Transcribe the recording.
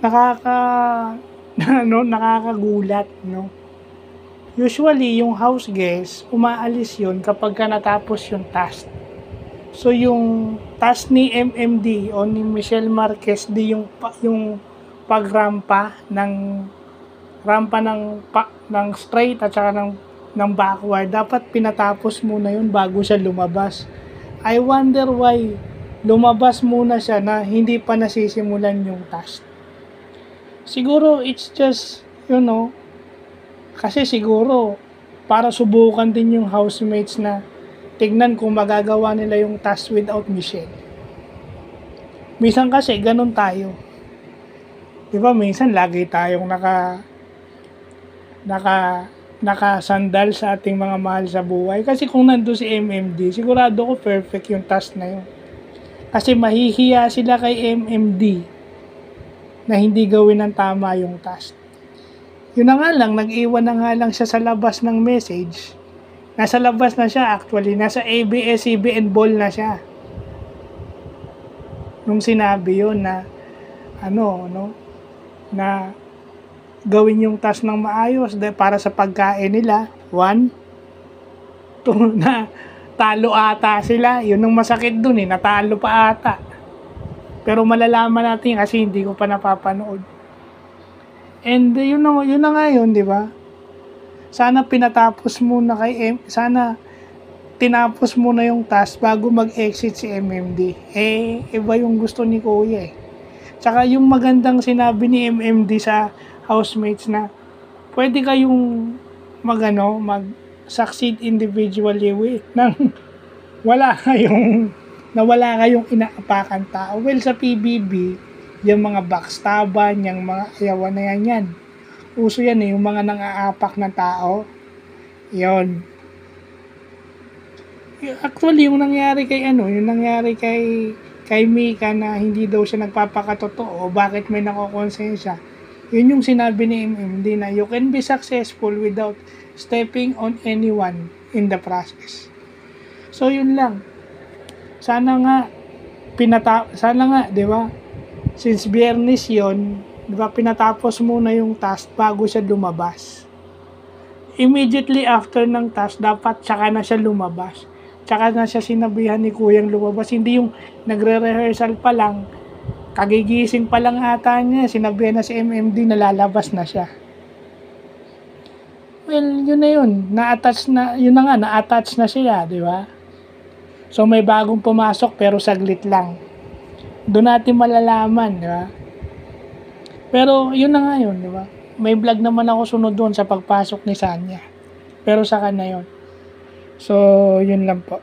nakaka nakakagulat, no? Usually, yung house guest, umaalis yun kapag natapos yung task. So, yung task ni MMD o ni Michelle Marquez, yung pagrampa ng straight at saka ng backward, dapat pinatapos muna yun bago siya lumabas. I wonder why lumabas muna siya na hindi pa nasisimulan yung task. Siguro it's just, kasi siguro para subukan din yung housemates na tignan kung magagawa nila yung task without Michelle. Minsan kasi ganun tayo. Diba, minsan lagi tayong nakasandal sa ating mga mahal sa buhay. Kasi kung nandun si MMD, sigurado ko perfect yung task na yun. Kasi mahihiya sila kay MMD na hindi gawin ng tama yung task. Yun na nga lang, nag-iwan na nga lang siya sa labas ng message. Nasa labas na siya actually, nasa ABS-CBN ball na siya. Nung sinabi yun na, na gawin yung task ng maayos para sa pagkain nila. 1, 2, na talo ata sila. Yun ang masakit dun natalo pa ata. Pero malalaman natin kasi hindi ko pa napapanood. And yun na nga yun, di ba? Sana tinapos muna yung task bago mag-exit si MMD. Iba yung gusto ni Kuya Tsaka yung magandang sinabi ni MMD sa housemates na pwede kayong mag-succeed individually nang wala kayong inaapakan tao. Well, sa PBB, yung mga backstaban, yung mga ayawan na yan. Uso yan yung mga nang-aapak na tao. Yun. Actually, yung nangyari kay Mika na hindi daw siya nagpapakatotoo, bakit may nakokonsensya. Yun yung sinabi ni MMD na you can be successful without stepping on anyone in the process. So, yun lang. Sana nga, di ba? Since Biyernes yun, di ba, pinatapos muna yung task bago siya lumabas. Immediately after ng task, dapat tsaka na siya lumabas. Tsaka na siya sinabihan ni Kuyang lumabas. Hindi yung nagre-rehearsal pa lang, kagigising pa lang ata niya, sinabihan na si MMD na lalabas na siya. Well, yun na yun. Na-attach na siya, di ba? So, may bagong pumasok pero saglit lang. Doon natin malalaman, di ba? Pero, yun na nga yun, di ba? May vlog naman ako sunod doon sa pagpasok ni Sanya. Pero sa kanya yun. So, yun lang po.